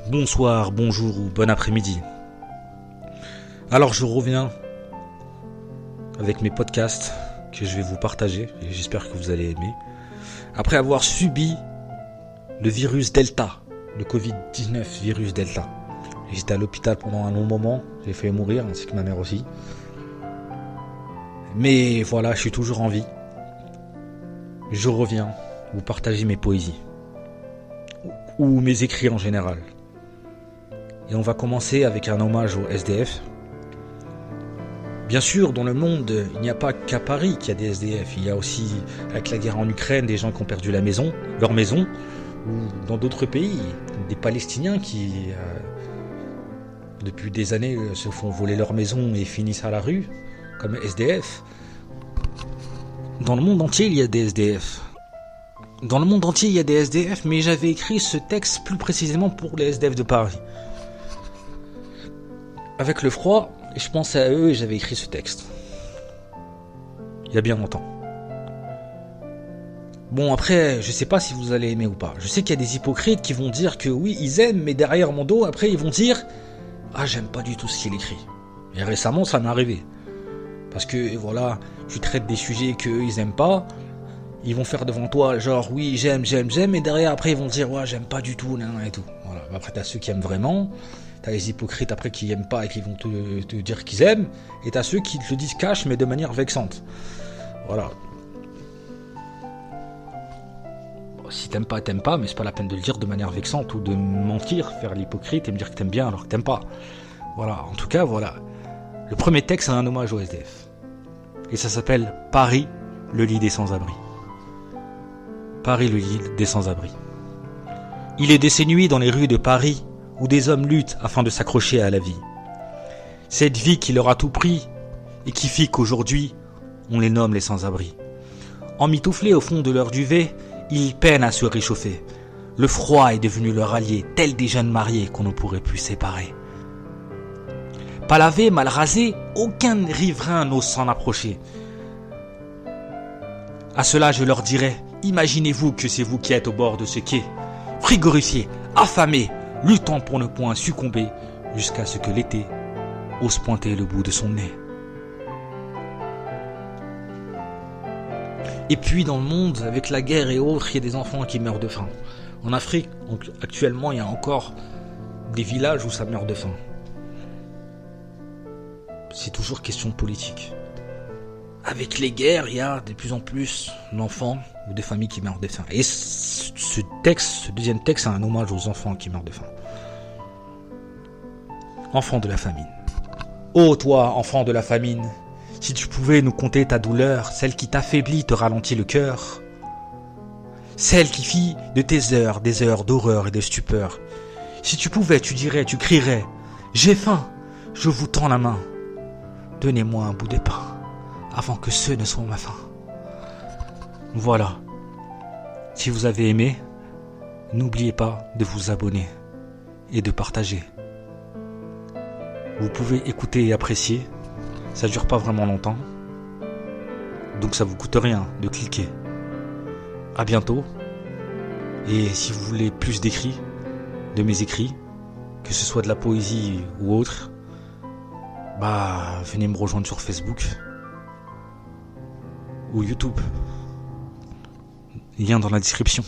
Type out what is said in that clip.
Bonsoir, bonjour ou bon après-midi. Alors je reviens avec mes podcasts que je vais vous partager et j'espère que vous allez aimer. Après avoir subi le virus Delta, le Covid-19 virus Delta. J'étais à l'hôpital pendant un long moment, j'ai failli mourir ainsi que ma mère aussi. Mais voilà, je suis toujours en vie. Je reviens vous partager mes poésies ou mes écrits en général. Et on va commencer avec un hommage au SDF. Bien sûr, dans le monde, il n'y a pas qu'à Paris qu'il y a des SDF. Il y a aussi, avec la guerre en Ukraine, des gens qui ont perdu leur maison, ou dans d'autres pays, des Palestiniens qui, depuis des années, se font voler leur maison et finissent à la rue, comme SDF. Dans le monde entier, il y a des SDF. Mais j'avais écrit ce texte plus précisément pour les SDF de Paris. Avec le froid, je pensais à eux et j'avais écrit ce texte. Il y a bien longtemps. Bon, après, je sais pas si vous allez aimer ou pas. Je sais qu'il y a des hypocrites qui vont dire que oui, ils aiment, mais derrière mon dos, après, ils vont dire « Ah, j'aime pas du tout ce qu'il écrit. » Et récemment, ça m'est arrivé. Parce que, voilà, tu traites des sujets qu'eux, ils aiment pas. Ils vont faire devant toi, genre, oui, j'aime, et derrière, après, ils vont dire « Ouais, j'aime pas du tout, nan, et tout. » Voilà. Après, t'as ceux qui aiment vraiment. T'as les hypocrites après qui aiment pas et qui vont te dire qu'ils aiment. Et t'as ceux qui te le disent cash mais de manière vexante. Voilà. Bon, si t'aimes pas, mais c'est pas la peine de le dire de manière vexante ou de mentir, faire l'hypocrite et me dire que t'aimes bien alors que t'aimes pas. Voilà, en tout cas, voilà. Le premier texte, c'est un hommage au SDF. Et ça s'appelle Paris, le lit des sans-abri. Paris, le lit des sans-abri. Il est de ces nuits dans les rues de Paris où des hommes luttent afin de s'accrocher à la vie. Cette vie qui leur a tout pris et qui fit qu'aujourd'hui, on les nomme les sans-abri. Emmitouflés au fond de leur duvet, ils peinent à se réchauffer. Le froid est devenu leur allié, tel des jeunes mariés qu'on ne pourrait plus séparer. Pas lavé, mal rasé, aucun riverain n'ose s'en approcher. À cela je leur dirais, imaginez-vous que c'est vous qui êtes au bord de ce quai, frigorifiés, affamés, luttant pour ne point succomber jusqu'à ce que l'été ose pointer le bout de son nez. Et puis dans le monde, avec la guerre et autres, il y a des enfants qui meurent de faim. En Afrique, donc, actuellement, il y a encore des villages où ça meurt de faim. C'est toujours question politique. Avec les guerres, il y a de plus en plus d'enfants ou de familles qui meurent de faim. Et ce deuxième texte, c'est un hommage aux enfants qui meurent de faim. Enfant de la famine. Ô toi, enfant de la famine, si tu pouvais nous conter ta douleur, celle qui t'affaiblit, te ralentit le cœur, celle qui fit de tes heures des heures d'horreur et de stupeur. Si tu pouvais, tu dirais, tu crierais, j'ai faim, je vous tends la main. Donnez-moi un bout de pain, avant que ceux ne soient ma faim. Voilà. Si vous avez aimé, n'oubliez pas de vous abonner et de partager. Vous pouvez écouter et apprécier, ça dure pas vraiment longtemps, donc ça vous coûte rien de cliquer. À bientôt, et si vous voulez plus d'écrits, de mes écrits, que ce soit de la poésie ou autre, venez me rejoindre sur Facebook ou YouTube. Lien dans la description.